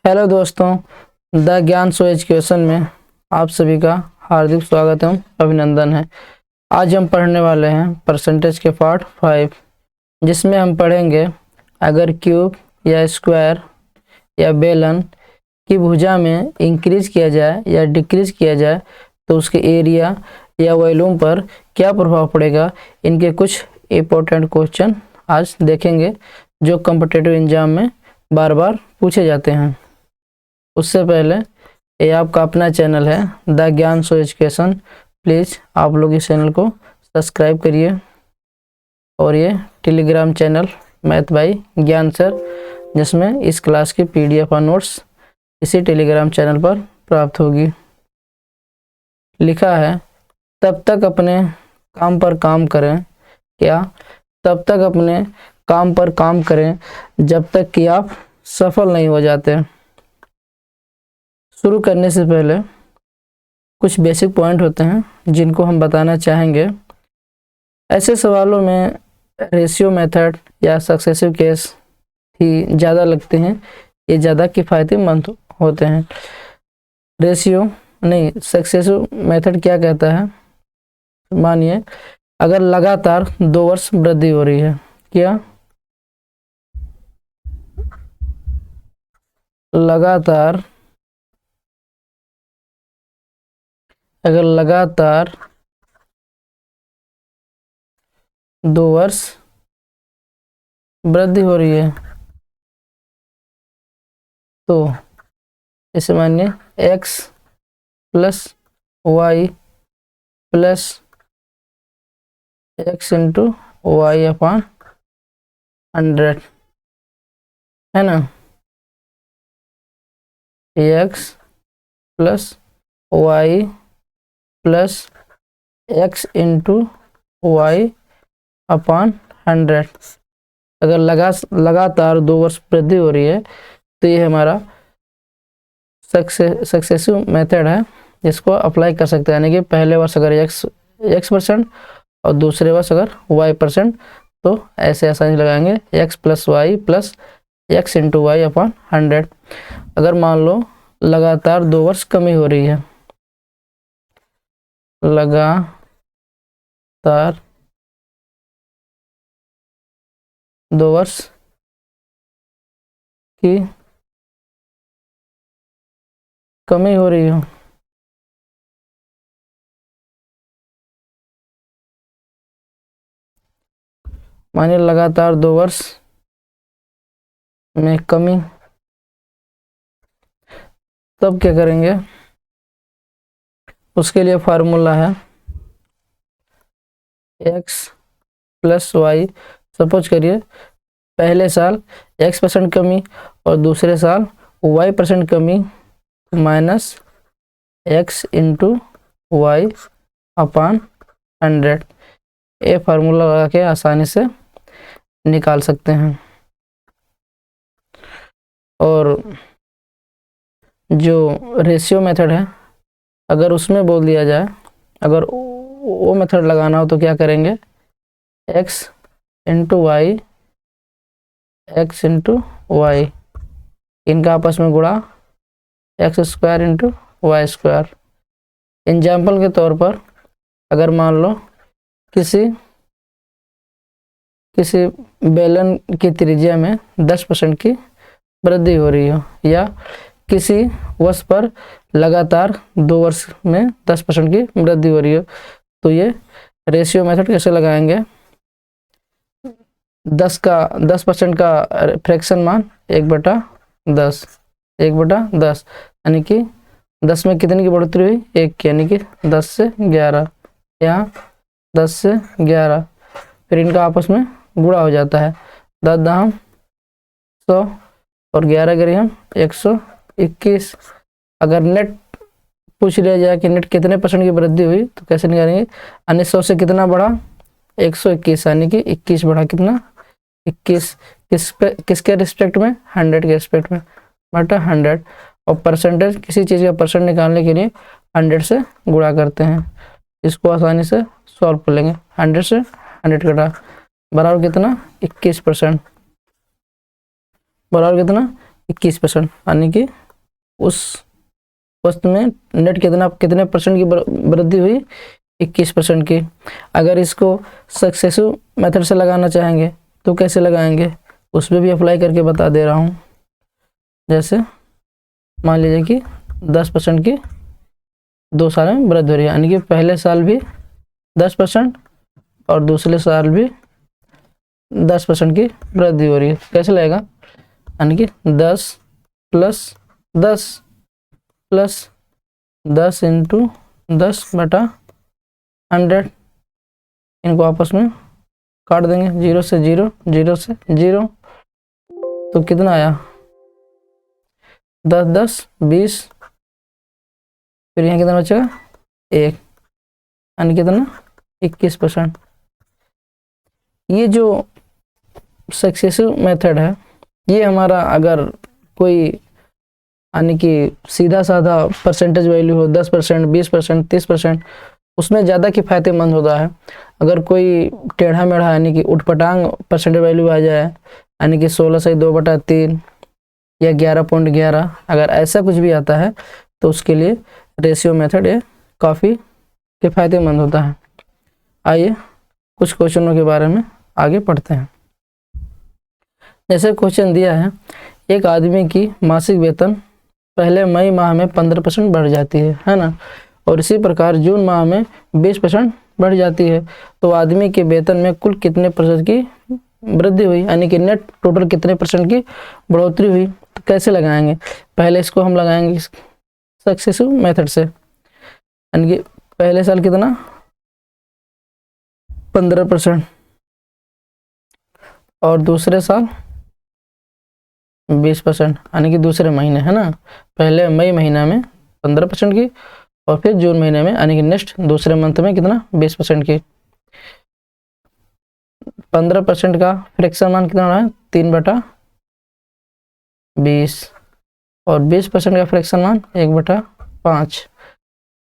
Hello दोस्तों, the ज्ञान so education में आप सभी का हार्दिक स्वागत एवं अभिनंदन है। आज हम पढ़ने वाले हैं परसेंटेज के पार्ट 5, जिसमें हम पढ़ेंगे अगर क्यूब या स्क्वायर या बेलन की भुजा में इंक्रीज किया जाए या डिक्रीज किया जाए तो उसके एरिया या वॉल्यूम पर क्या प्रभाव पड़ेगा। इनके कुछ इम्पोर्टेंट क्वेश्चन आज देखेंगे जो कॉम्पिटिटिव एग्जाम में बार बार पूछे जाते हैं। उससे पहले ये आपका अपना चैनल है द ज्ञान सो एजुकेशन, प्लीज़ आप लोग इस चैनल को सब्सक्राइब करिए और ये टेलीग्राम चैनल मैथ बाई ज्ञान सर, जिसमें इस क्लास की PDF और नोट्स इसी टेलीग्राम चैनल पर प्राप्त होगी। लिखा है तब तक अपने काम पर काम करें, क्या तब तक अपने काम पर काम करें जब तक कि आप सफल नहीं हो जाते। शुरू करने से पहले कुछ बेसिक पॉइंट होते हैं जिनको हम बताना चाहेंगे। ऐसे सवालों में रेशियो मेथड या सक्सेसिव केस ही ज़्यादा लगते हैं, ये ज़्यादा किफ़ायतीमंद होते हैं। रेशियो नहीं, सक्सेसिव मेथड क्या कहता है, मानिए अगर लगातार 2 वर्ष वृद्धि हो रही है, क्या लगातार अगर लगातार 2 वर्ष वृद्धि हो रही है तो इसे मानिए x plus y plus x into y upon 100 है ना। x plus y plus x into y upon 100 अगर लगातार 2 वर्ष वृद्धि हो रही है तो ये हमारा सक्सेसिव मेथड है, जिसको अप्लाई कर सकते हैं। यानी कि पहले वर्ष अगर x% और दूसरे वर्ष अगर y%, तो ऐसे आसानी लगाएंगे x plus y plus x into y upon 100। अगर मान लो लगातार 2 वर्ष कमी हो रही है, लगातार 2 वर्ष की कमी हो रही हो मानिए लगातार 2 वर्ष में कमी, तब क्या करेंगे, उसके लिए फार्मूला है x प्लस वाई। सपोज करिए पहले साल x% कमी और दूसरे साल y% कमी, minus x into y upon 100। ये फार्मूला लगा के आसानी से निकाल सकते हैं। और जो रेशियो मेथड है, अगर उसमें बोल दिया जाए, अगर वो मेथड लगाना हो तो क्या करेंगे, x into y, x into y, इनका आपस में गुणा x square into y square. Example के तौर पर अगर मान लो किसी बेलन की त्रिज्या में 10% की वृद्धि हो रही हो, या किसी वस्तु पर लगातार 2 वर्ष में 10% की वृद्धि हो रही हो, तो ये रेशियो मेथड कैसे लगाएंगे, 10% का फ्रैक्शन मान 1/10, 1/10, यानी कि 10 में कितने की बढ़ोतरी हुई, 1 की, यानी कि 10 से 11, यहाँ 10 से 11, फिर इनका आपस में गुणा हो जाता है, 10 दाम 100 और 11 करें हम 121। अगर नेट पूछ लिया जाए कि नेट कितने % की वृद्धि हुई तो कैसे निकालेंगे, यानी 100 से कितना बढ़ा, 121, यानी कि 21 बढ़ा कितना, 21, किसके रिस्पेक्ट में, 100 के रिस्पेक्ट में, बटा 100। और परसेंटेज, किसी चीज़ का परसेंट निकालने के लिए 100 से गुणा करते हैं। इसको आसानी से सॉल्व कर लेंगे, 100 से 100 कटा बराबर कितना, 21%, बराबर कितना, 21%, यानी कि उस वस्तु में नेट कितने परसेंट की वृद्धि हुई, 21% की। अगर इसको सक्सेसिव मेथड से लगाना चाहेंगे तो कैसे लगाएंगे, उसमें भी अप्लाई करके बता दे रहा हूँ। जैसे मान लीजिए कि 10% की 2 साल में वृद्धि हो रही है, यानी कि पहले साल भी 10% और दूसरे साल भी 10% की वृद्धि हो रही है। कैसे लगेगा, यानी कि 10 प्लस 10 प्लस 10 इंटू 10/100, इनको आपस में काट देंगे, 0 से 0, 0 से 0, तो कितना आया, 10 10 20, फिर यहाँ कितना बचेगा 1, यानी कितना 21%। ये जो सक्सेसिव मेथड है, ये हमारा अगर कोई यानी कि सीधा साधा परसेंटेज वैल्यू हो, 10%, 20%, 30%, उसमें ज़्यादा किफ़ायतेमंद होता है। अगर कोई टेढ़ा मेढ़ा यानी कि उठपटांग परसेंटेज वैल्यू आ जाए, यानी कि 16 से 2/3 या 11.11, अगर ऐसा कुछ भी आता है तो उसके लिए रेशियो मेथड ये काफ़ी किफ़ायतेमंद होता है। आइए कुछ क्वेश्चनों के बारे में आगे पढ़ते हैं। जैसे क्वेश्चन दिया है, एक आदमी की मासिक वेतन पहले मई माह में 15% बढ़ जाती है ना, और इसी प्रकार जून माह में 20% बढ़ जाती है, तो आदमी के वेतन में कुल कितने प्रतिशत की वृद्धि हुई, यानी कि नेट टोटल कितने परसेंट की बढ़ोतरी हुई। तो कैसे लगाएंगे, पहले इसको हम लगाएंगे सक्सेसिव मेथड से, यानी कि पहले साल कितना 15% और दूसरे साल 20%, यानी कि दूसरे महीने है ना, पहले मई महीना में 15% की और फिर जून महीने में यानी कि नेक्स्ट दूसरे मंथ में कितना 20% की। 15% का फ्रैक्शन मान कितना है 3/20, और 20% का फ्रैक्शन मान 1/5।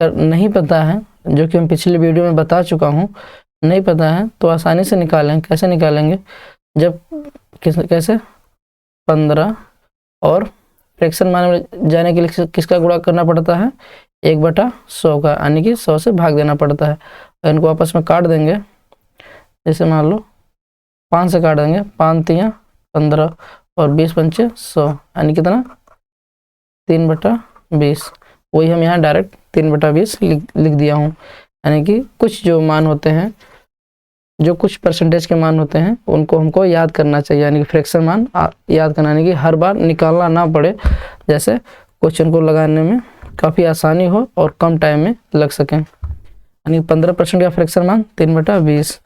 अगर नहीं पता है, जो कि हम पिछले वीडियो में बता चुका हूँ, नहीं पता है तो आसानी से निकालें। कैसे निकालेंगे, जब कैसे 15 और फ्रैक्शन मान में जाने के लिए किसका गुणा करना पड़ता है, 1/100 का, यानी कि 100 से भाग देना पड़ता है। इनको आपस में काट देंगे, जैसे मान लो 5 से काट देंगे, 5 तियां 15 और 20 पंचे 100, यानी कितना 3/20। वही हम यहाँ डायरेक्ट 3/20 लिख दिया हूँ। यानी कि कुछ जो मान होते हैं, जो कुछ परसेंटेज के मान होते हैं, उनको हमको याद करना चाहिए, यानी कि फ्रैक्शन मान याद करना, यानी कि हर बार निकालना ना पड़े, जैसे क्वेश्चन को लगाने में काफ़ी आसानी हो और कम टाइम में लग सकें। यानी 15% का फ्रैक्शन मान 3/20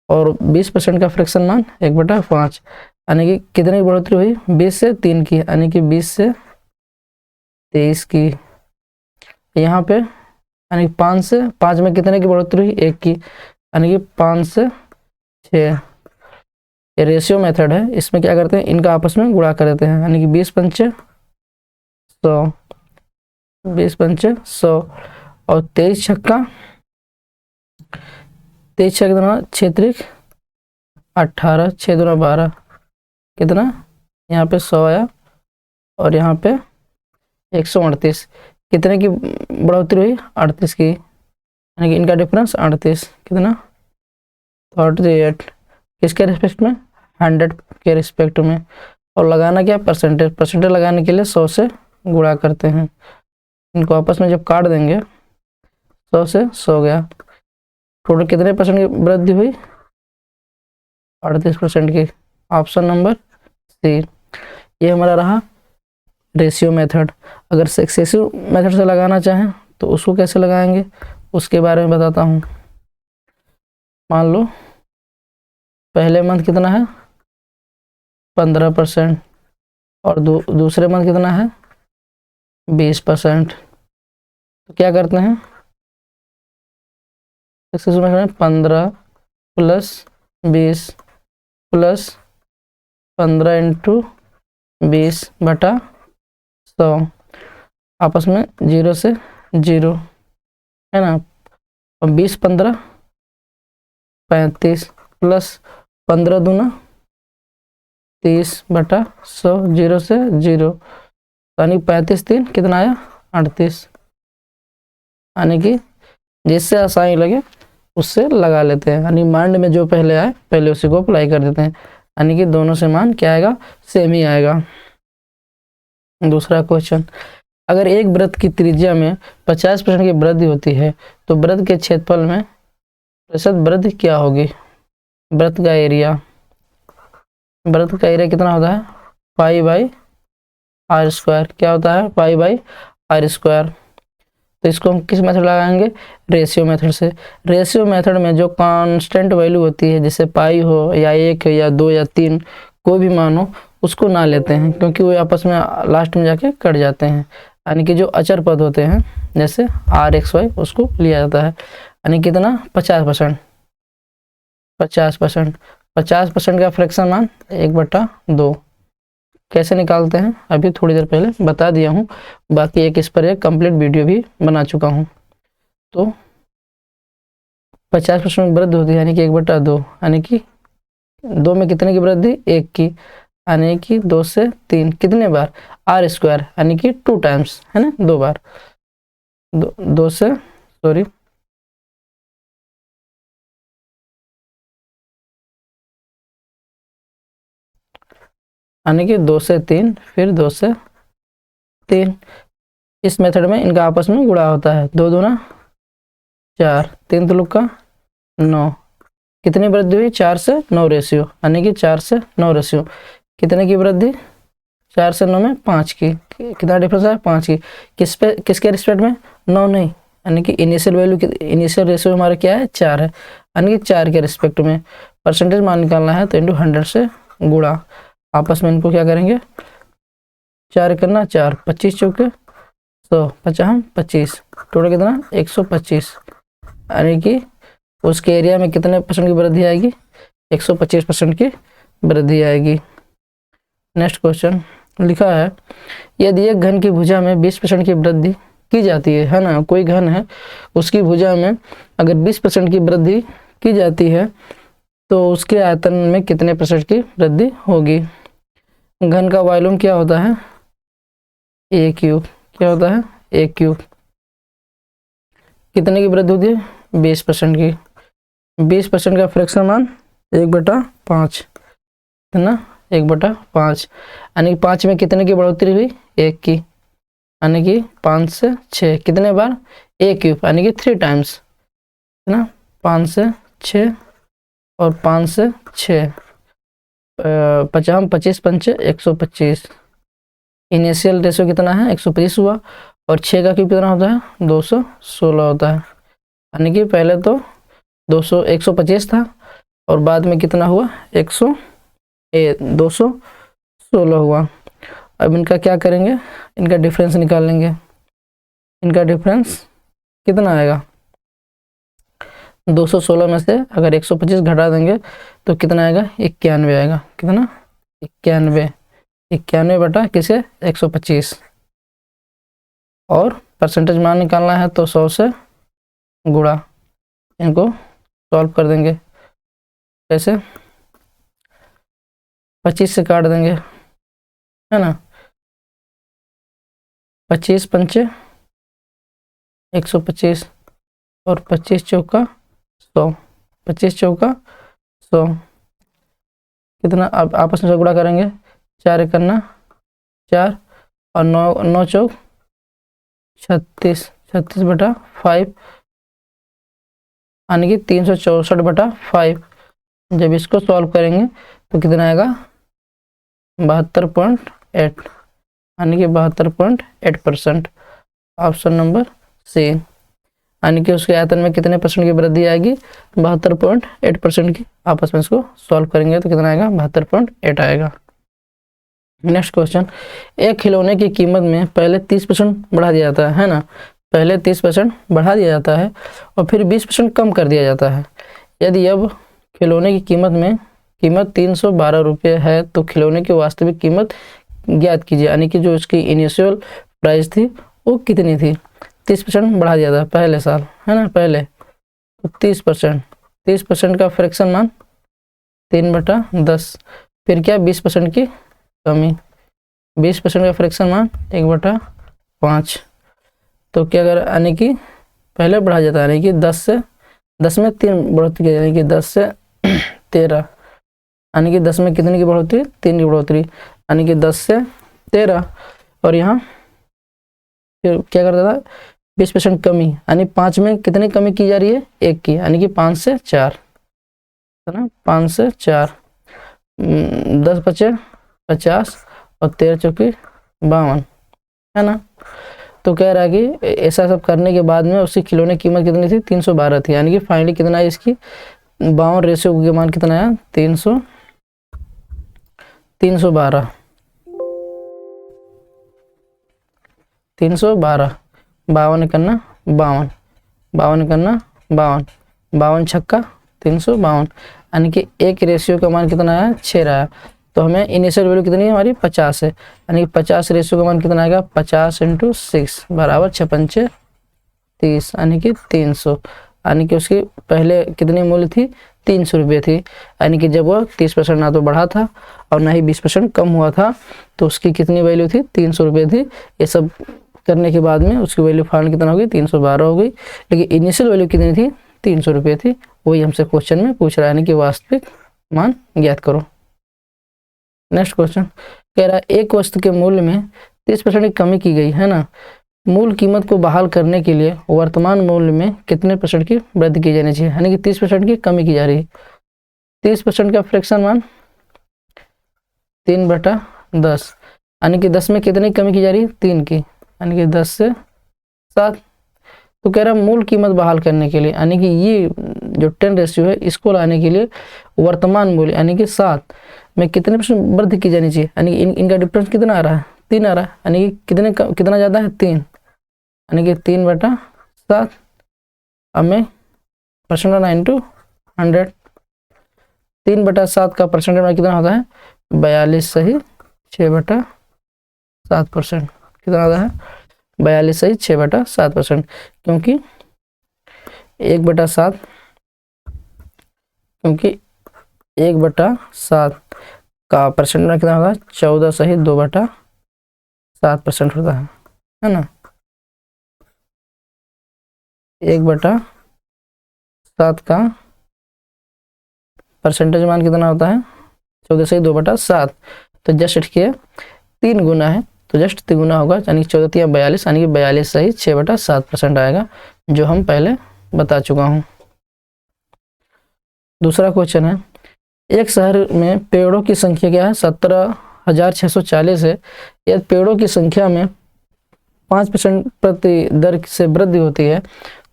और 20% का फ्रैक्शन मान 1/5, यानी कि कितनी बढ़ोतरी हुई, 20 से 3 की, यानी कि 20 से 23 की। यहाँ पे यानी 5 में कितने की बढ़ोतरी हुई, 1 की, यानी कि 5 से 6। ये रेशियो मेथड है, इसमें क्या करते हैं, इनका आपस में गुणा कर देते हैं, यानी कि 20 पंचे 100, 20 पंचे 100 और 23 छक्का 6 त्रिक 18, 6 दूना 12, कितना यहाँ पे 100 आया और यहाँ पे 138, कितने की बढ़ोतरी हुई 38 की, यानी कि इनका डिफरेंस 38, कितना 38, किसके रिस्पेक्ट में 100 के रिस्पेक्ट में। और लगाना क्या परसेंटेज लगाने के लिए 100 से गुणा करते हैं। इनको आपस में जब काट देंगे 100 से 100 गया, टोटल कितने परसेंट की वृद्धि हुई 38% की। ऑप्शन नंबर सी, ये हमारा रहा रेशियो मेथड। अगर सक्सेसिव मेथड से लगाना चाहें तो उसको कैसे लगाएंगे, उसके बारे में बताता हूँ। मान लो पहले मंथ कितना है 15% और दूसरे मंथ कितना है 20%, तो क्या करते हैं सक्सेसिव मेथड में 15 प्लस 20 प्लस 15 इंटू 20/100, आपस में 0 से 0 है ना, और 20 15 35 प्लस 15 दूना 30/100, 0 से 0, यानी 35×3 कितना आया 38, यानी कि जिससे आसानी लगे उससे लगा लेते हैं, यानी माइंड में जो पहले आए पहले उसी को अप्लाई कर देते हैं, यानी कि दोनों से मान क्या आएगा सेम ही आएगा। दूसरा क्वेश्चन, अगर एक वृत्त की त्रिज्या में 50% की वृद्धि होती है तो वृत्त के क्षेत्रफल में प्रतिशत वृद्धि क्या होगी? वृत्त का एरिया कितना होता है π/r², क्या होता है π/r²। तो इसको हम किस मेथड लगाएंगे? रेशियो मेथड से। रेशियो मेथड में जो कांस्टेंट वैल्यू होती है, जैसे पाई हो या 1 हो या 2 या 3, कोई भी मान हो, उसको ना लेते हैं, क्योंकि वो आपस में लास्ट में जाके कट जाते हैं, यानी कि जो अचर पद होते हैं जैसे r(x,y) उसको लिया जाता है, यानी कितना 50%। 50% का फ्रैक्शन मान 1/2। कैसे निकालते हैं अभी थोड़ी देर पहले बता दिया हूँ, बाकी एक इस पर एक कंप्लीट वीडियो भी बना चुका हूँ। तो 50% वृद्धि होती है, यानी कि 1/2, यानी कि 2 में कितने की वृद्धि 1 की, यानी कि 2 से 3 कितने बार r², यानी कि 2 टाइम्स, है ना, 2 बार, 2 से सॉरी यानी कि 2 से 3 फिर 2 से 3। इस मेथड में इनका आपस में गुणा होता है, 2 दूना 4, 3 तुलुक का 9, कितनी वृद्धि हुई 4 से 9 रेशियो, यानी कि 4 से 9 रेशियो, कितने की वृद्धि 4 से 9 में 5 की, कितना डिफरेंस है 5 की, किसके रिस्पेक्ट में 9 नहीं, यानी कि इनिशियल वैल्यू इनिशियल रेशियो हमारा क्या है 4 है, यानी कि 4 के रिस्पेक्ट में परसेंटेज मान निकालना है तो इंटू 100 से गुणा, आपस में इनको क्या करेंगे 4 करना 4, 25 चौके 100, 50 25, टोटल कितना 125, यानी कि उसके एरिया में कितने परसेंट की वृद्धि आएगी 125% की वृद्धि आएगी। नेक्स्ट क्वेश्चन लिखा है, यदि एक घन की भुजा में 20% की वृद्धि की जाती है ना, कोई घन है उसकी भुजा में अगर 20% की वृद्धि की जाती है तो उसके आयतन में कितने % की वृद्धि होगी? घन का वॉल्यूम क्या होता है a³, क्या होता है a³, कितने की वृद्धि होती है 20% की, 20% का फ्रैक्शन मान 1/5 है ना, 1/5, यानी कि 5 में कितने की बढ़ोतरी हुई 1 की, यानी कि 5 से 6 कितने बार a³, यानी कि 3 टाइम्स, है ना, 5 से 6 और 5 से 6, 50 25 पंचे 125, इनिशियल रेशियो कितना है 125 हुआ, और 6 का क्यूब कितना होता है 216 होता है, यानी कि पहले तो 125 था और बाद में कितना हुआ 216 हुआ। अब इनका क्या करेंगे, इनका डिफरेंस निकाल लेंगे, इनका डिफरेंस कितना आएगा 216 में से अगर 125 घटा देंगे तो कितना आएगा 91 आएगा, कितना 91 बटा किसे 125, और परसेंटेज मान निकालना है तो 100 से गुणा, इनको सॉल्व कर देंगे, कैसे 25 से काट देंगे, है ना, 25 पंचे 125 और 25 चौका 100, 25 चौका 100, कितना अब आपस में गुणा करेंगे, 4 करना 4 और 9 चौक 36/5, यानी कि 364/5। जब इसको सॉल्व करेंगे तो कितना आएगा 72.8, यानी कि 72.8%, ऑप्शन नंबर सी, यानी कि उसके आयतन में कितने % की वृद्धि आएगी 72.8% की, आपस में इसको सॉल्व करेंगे तो कितना आएगा 72.8 आएगा। नेक्स्ट क्वेश्चन, एक खिलौने की कीमत में पहले 30% बढ़ा दिया जाता है ना, पहले 30% बढ़ा दिया जाता है और फिर 20% कम कर दिया जाता है। यदि अब खिलौने की कीमत 312 रुपये है तो खिलौने की वास्तविक कीमत ज्ञात कीजिए, यानी कि जो इसकी इनिशियल प्राइस थी वो कितनी थी। 30% बढ़ा दिया था पहले साल, है ना, पहले तो 30% का फ्रैक्शन मान 3/10, फिर क्या 20% की कमी, 20% का फ्रैक्शन मान 1/5। तो क्या अगर यानी कि पहले बढ़ा जाता है, यानी कि 10 में 3 बढ़ोतरी, यानी कि 10 से 13, यानी कि 10 में कितने की बढ़ोतरी, 3 की बढ़ोतरी, यानी कि 10 से 13। और यहाँ फिर क्या करता था, 20% कमी, यानी 5 में कितनी कमी की जा रही है, 1 की, यानी कि 5 से 4 है ना, 5 से 4, 10 बचे 50 और 13 चौकी 52 है ना। तो कह रहा है कि ऐसा सब करने के बाद में उसकी खिलौने की कीमत कितनी थी, 312 थी, यानी कि फाइनली कितना है इसकी 52 रेशियो के मान कितना है, 312 312, 52 करना 52, 52 करना 52, 52 छक्का 352, यानी कि एक रेशियो का मान कितना है, 6 रहा है। तो हमें इनिशियल वैल्यू कितनी है हमारी, 50 है, यानी कि 50 रेशियो का मान कितना आएगा, 50 × 6 बराबर 6 पंचे 30, यानी कि 300, यानी कि उसकी पहले कितनी मूल्य थी, 300 रुपये थी, यानी कि जब वो 30% ना तो बढ़ा था और ना ही 20% कम हुआ था, तो उसकी कितनी वैल्यू थी, 300 रुपये थी। ये सब करने के बाद में उसकी वैल्यू फाइनल कितना हो गई, 312 हो गई, लेकिन इनिशियल वैल्यू कितनी थी, 300 रुपये थी। वही हमसे क्वेश्चन में पूछ रहा है, यानी कि वास्तविक मान ज्ञात करो। नेक्स्ट क्वेश्चन कह रहा है, एक वस्तु के मूल्य में 30% की कमी की गई है ना, मूल कीमत को बहाल करने के लिए वर्तमान मूल्य में कितने % की वृद्धि की जानी चाहिए, यानी कि 30% की कमी की जा रही है। 30% का फ्रैक्शन मान 3/10, यानी कि 10 में कितनी कमी की जा रही है, 3 की, यानी कि 10 से 7। तो कह रहा है मूल कीमत बहाल करने के लिए, यानी कि ये जो 10 रेशियो है इसको लाने के लिए वर्तमान मूल्य यानी कि 7 में कितने % वृद्धि की जानी चाहिए, यानी कि इनका डिफरेंस कितना आ रहा है, 3 आ रहा है, यानी कि कितना ज़्यादा है, 3, यानी कि 3/7। अब मैं परसेंट लाना इंटू 100, 3/7 का परसेंटेज में कितना होता है, 42 सही 6/7%, कितना होता है, 42 सही 6/7%, क्योंकि 1/7 का परसेंट में कितना होगा, 14 सही 2/7% होता है ना। 1/7 का परसेंटेज मान कितना होता है, 14 सही 2/7, तो जस्ट इसके 3 गुना है, तो जस्ट 3 गुना होगा, यानी 14 या 42, यानी कि 42 सही 6/7% आएगा, जो हम पहले बता चुका हूँ। दूसरा क्वेश्चन है, एक शहर में पेड़ों की संख्या क्या है, 17,640 है। यदि पेड़ों की संख्या में 5% प्रति दर से वृद्धि होती है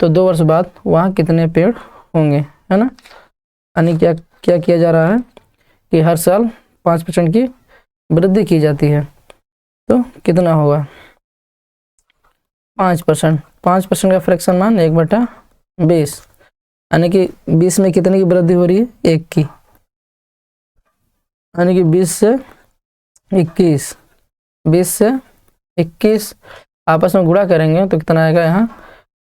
तो 2 वर्ष बाद वहाँ कितने पेड़ होंगे, है ना। यानी क्या क्या किया जा रहा है कि हर साल 5% की वृद्धि की जाती है, तो कितना होगा, 5%, 5% का फ्रैक्शन मान 1/20, यानी कि 20 में कितने की वृद्धि हो रही है, 1 की, यानी कि 20 से 21, 20 से 21 आपस में गुणा करेंगे तो कितना आएगा, यहाँ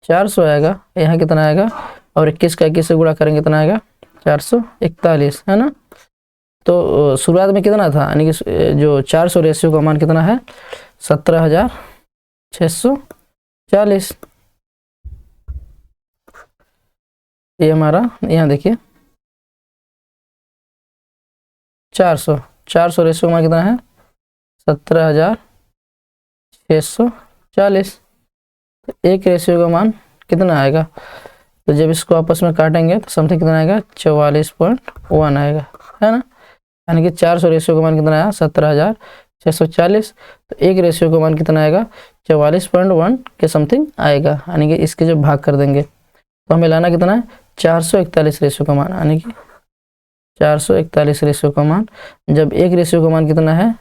400 आएगा, यहाँ कितना आएगा, और 21 का 21 से गुणा करेंगे कितना आएगा, 441, है ना। तो शुरुआत में कितना था, यानी कि जो 400 रेशियो का मान कितना है, 17,640। ये हमारा यहाँ देखिए 400 रेशियो का मान कितना है, 17,640। तो एक रेशियो का मान कितना आएगा, तो जब इसको आपस में काटेंगे तो समथिंग कितना आएगा, 44.1 आएगा, है ना। यानी कि 400 रेशियो का मान कितना आया, 17,640, तो एक रेशियो का मान कितना आएगा, 44.1 के समथिंग आएगा, यानी कि इसके जब भाग कर देंगे तो हमें लाना कितना है, 441 रेशियो का मान, यानी कि 441 रेशियो का मान, जब एक रेशियो का मान कितना है,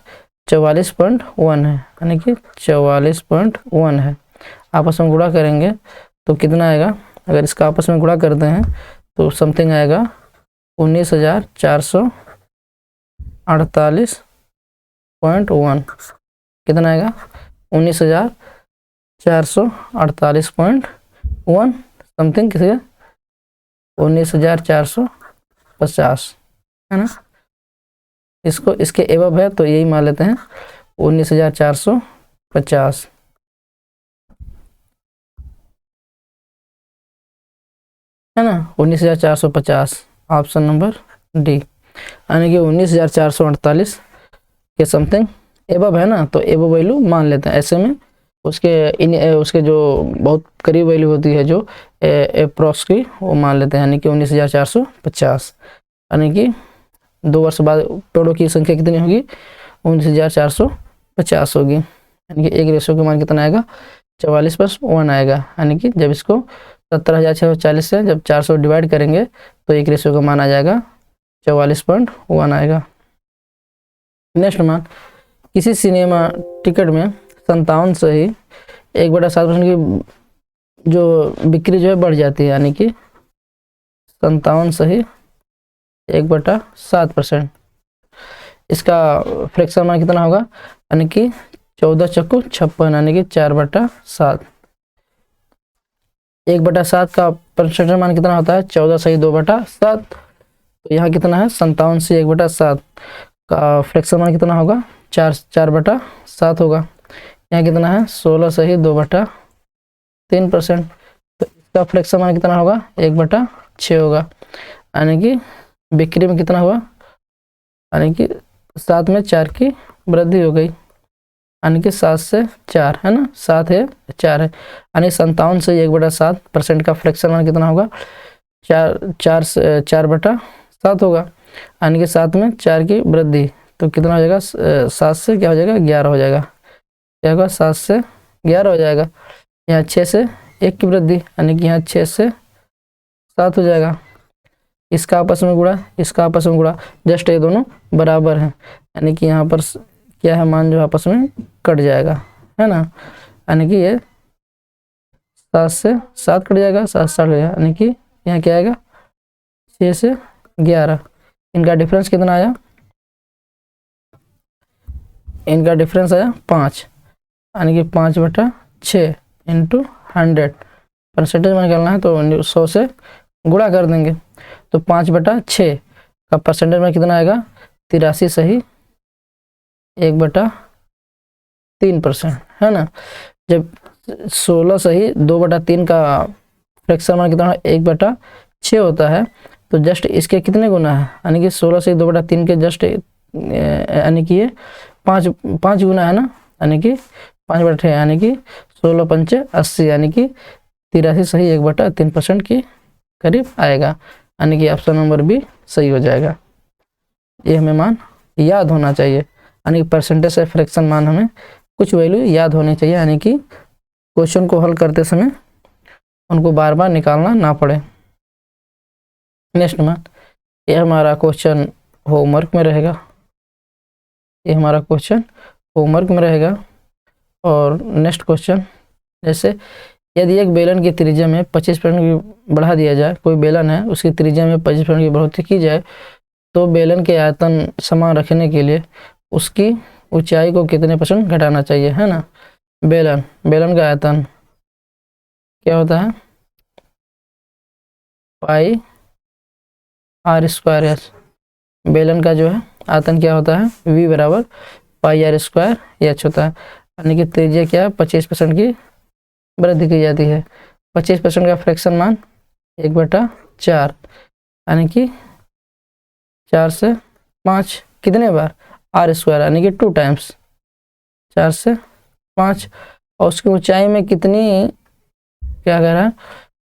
44.1 है, यानी कि 44.1 है, आपस में गुणा करेंगे तो कितना आएगा, अगर इसका आपस में गुणा करते हैं तो समथिंग आएगा 19,448.1, कितना आएगा, 19,448.1 समथिंग, किसी 19,450, है ना। इसको इसके एबव है तो यही मान लेते हैं 19,450, है ना, 19,450 ऑप्शन नंबर डी। यानी कि 19,448 के समथिंग एबव है ना, तो एबव वैल्यू मान लेते हैं। ऐसे में उसके जो बहुत करीब वैल्यू होती है जो अप्रॉक्स की, वो मान लेते हैं, यानी कि 19,450। यानी कि 2 वर्ष बाद टोडो की संख्या कितनी होगी, 19,450 होगी। यानी कि एक रेशो का मान कितना आएगा, 44/1 आएगा। यानी कि जब इसको 17,640 से जब 400 डिवाइड करेंगे तो एक रेशो का मान आ जाएगा 44.1 आएगा। नेक्स्ट मान, किसी सिनेमा टिकट में 57 से ही 1/7% की जो बिक्री जो है बढ़ जाती है, यानी कि 57 से ही 1/7%। इसका फ्रैक्शन मान कितना होगा, यानी कि 14 चक्कू 56, यानी कि 4/7। 1/7 का परसेंटेज मान कितना होता है, 14 से ही 2/7। तो यहाँ कितना है, 57 से 1/7 का फ्रैक्शन मान कितना होगा, 4/7 होगा। यहाँ कितना है, 16 से ही 2/3%। तो इसका फ्रैक्शन मान कितना होगा, 1/6 होगा। यानी कि बिक्री में कितना हुआ, यानी कि 7 में 4 की वृद्धि हो गई, यानी कि 7 से 4 है ना, 7 है 4 है। यानी 57 से 1/7% का फ्रैक्शन मान कितना होगा, 4/7 होगा। यानी कि 7 में 4 की वृद्धि, तो कितना हो जाएगा, 7 से क्या हो जाएगा, 11 हो जाएगा। क्या होगा, 7 से 11 हो जाएगा। यहाँ 6 से 1 की वृद्धि, यानी कि यहाँ 6 से 7 हो जाएगा। इसका आपस में गुणा, इसका आपस में गुणा, जस्ट ये दोनों बराबर हैं, यानी कि यहाँ पर क्या है, मान जो आपस में कट जाएगा, है ना। यानी कि ये 7 से 7 कट जाएगा, 7 से 7 कट जाएगा, यानी कि यहाँ क्या आएगा, 6 से 11। इनका डिफरेंस कितना आया, इनका डिफरेंस आया 5, यानी कि 5/6 इंटू 100। परसेंटेज में निकालना है तो 100 से गुणा कर देंगे, तो 5/6 का परसेंटेज में कितना आएगा, 83 से ही 1/3%, है ना। जब 16 से ही 2/3 का फ्रैक्शन मान कितना है, 1/6 होता है, तो जस्ट इसके कितने गुना है, यानी कि 16 से 2/3 के जस्ट, यानी कि ये 5 गुना है ना, यानी कि 5/6, यानी कि 16 पंचे 80, यानी कि 83 से ही 1/3% की करीब आएगा। यानी कि ऑप्शन नंबर बी सही हो जाएगा। ये हमें मान याद होना चाहिए, यानी कि परसेंटेज से फ्रैक्शन मान हमें कुछ वैल्यू याद होनी चाहिए, यानी कि क्वेश्चन को हल करते समय उनको बार बार निकालना ना पड़े। नेक्स्ट मान, ये हमारा क्वेश्चन होमवर्क में रहेगा, ये हमारा क्वेश्चन होमवर्क में रहेगा। और नेक्स्ट क्वेश्चन, जैसे यदि एक बेलन की त्रिज्या में 25% की बढ़ा दिया जाए, कोई बेलन है उसकी त्रिज्या में 25% की बढ़ोतरी की जाए, तो बेलन के आयतन समान रखने के लिए उसकी ऊंचाई को कितने % घटाना चाहिए, है ना। बेलन का आयतन क्या होता है, पाई r²। बेलन का जो है आयतन क्या होता है, v बराबर पाई r² h होता है। यानी कि त्रिज्या क्या है, 25% की वृद्धि की जाती है। 25% का फ्रैक्शन मान 1/4, यानी कि 4 से 5 कितने बार, r², यानी कि 2 टाइम्स 4 से 5। और उसकी ऊंचाई में कितनी, क्या कह रहा है,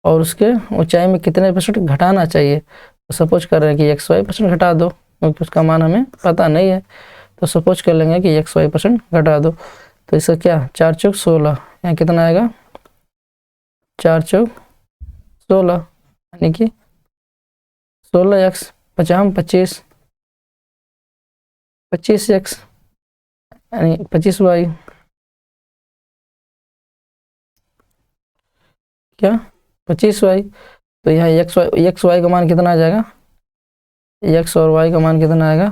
और उसके ऊंचाई में कितने % घटाना चाहिए। तो सपोज कर रहे हैं कि xy% घटा दो, क्योंकि उसका मान हमें पता नहीं है, तो सपोज कर लेंगे कि xy% घटा दो। तो इसका क्या, 4 चौक 16, यहाँ कितना आएगा, 4 चौक 16, यानी कि 16x 50 25x, यानी 25y, क्या 25y। तो यहाँ एक्स वाई का मान कितना आ जाएगा, x और y का मान कितना आएगा,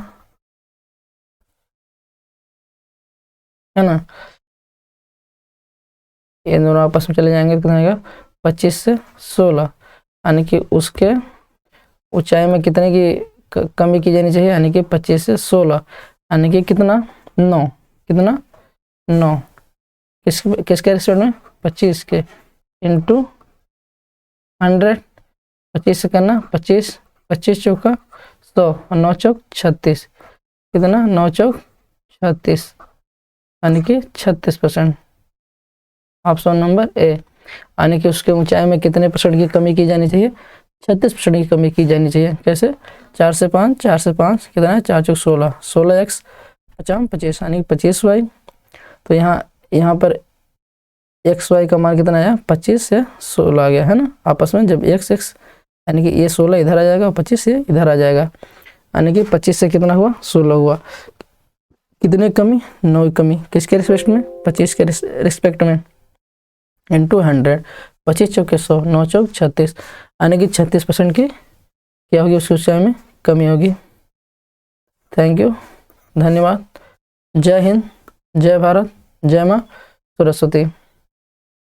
है ना। ये दोनों आपस में चले जाएंगे, कितना आएगा, 25 से 16, यानी कि उसके ऊंचाई में कितने की कमी की जानी चाहिए, यानी कि 25 से 16, यानी कि कितना 9, कितना 9, किसके रिस्पेक्ट में 25 के इंटू 100, 25 से करना 25, 25 चौका 100 और 9 चौक 36, कितना 9 चौक 36, यानी कि 36%। ऑप्शन नंबर ए, यानी कि उसके ऊंचाई में कितने % की कमी की जानी चाहिए, 36% की कमी की जानी चाहिए। कैसे, 4 से 5 कितना है, 4 चौक 16, 16x 50 25, यानी 25y। तो यहाँ पर एक्स वाई का मान कितना आया, 25 से 16 आ गया है ना आपस में। जब x यानी कि ये 16 इधर आ जाएगा, 25 से इधर आ जाएगा, यानी कि 25 से कितना हुआ, 16 हुआ। कितने कमी, 9 कमी, किसके रिस्पेक्ट में, 25 के रिस्पेक्ट में, इंटू 100, 25 चौके 100, 9 चौक 36, यानी कि 36% की क्या होगी, उसकी ऊंचाई में कमी होगी। थैंक यू, धन्यवाद। जय हिंद, जय भारत, जय माँ सरस्वती।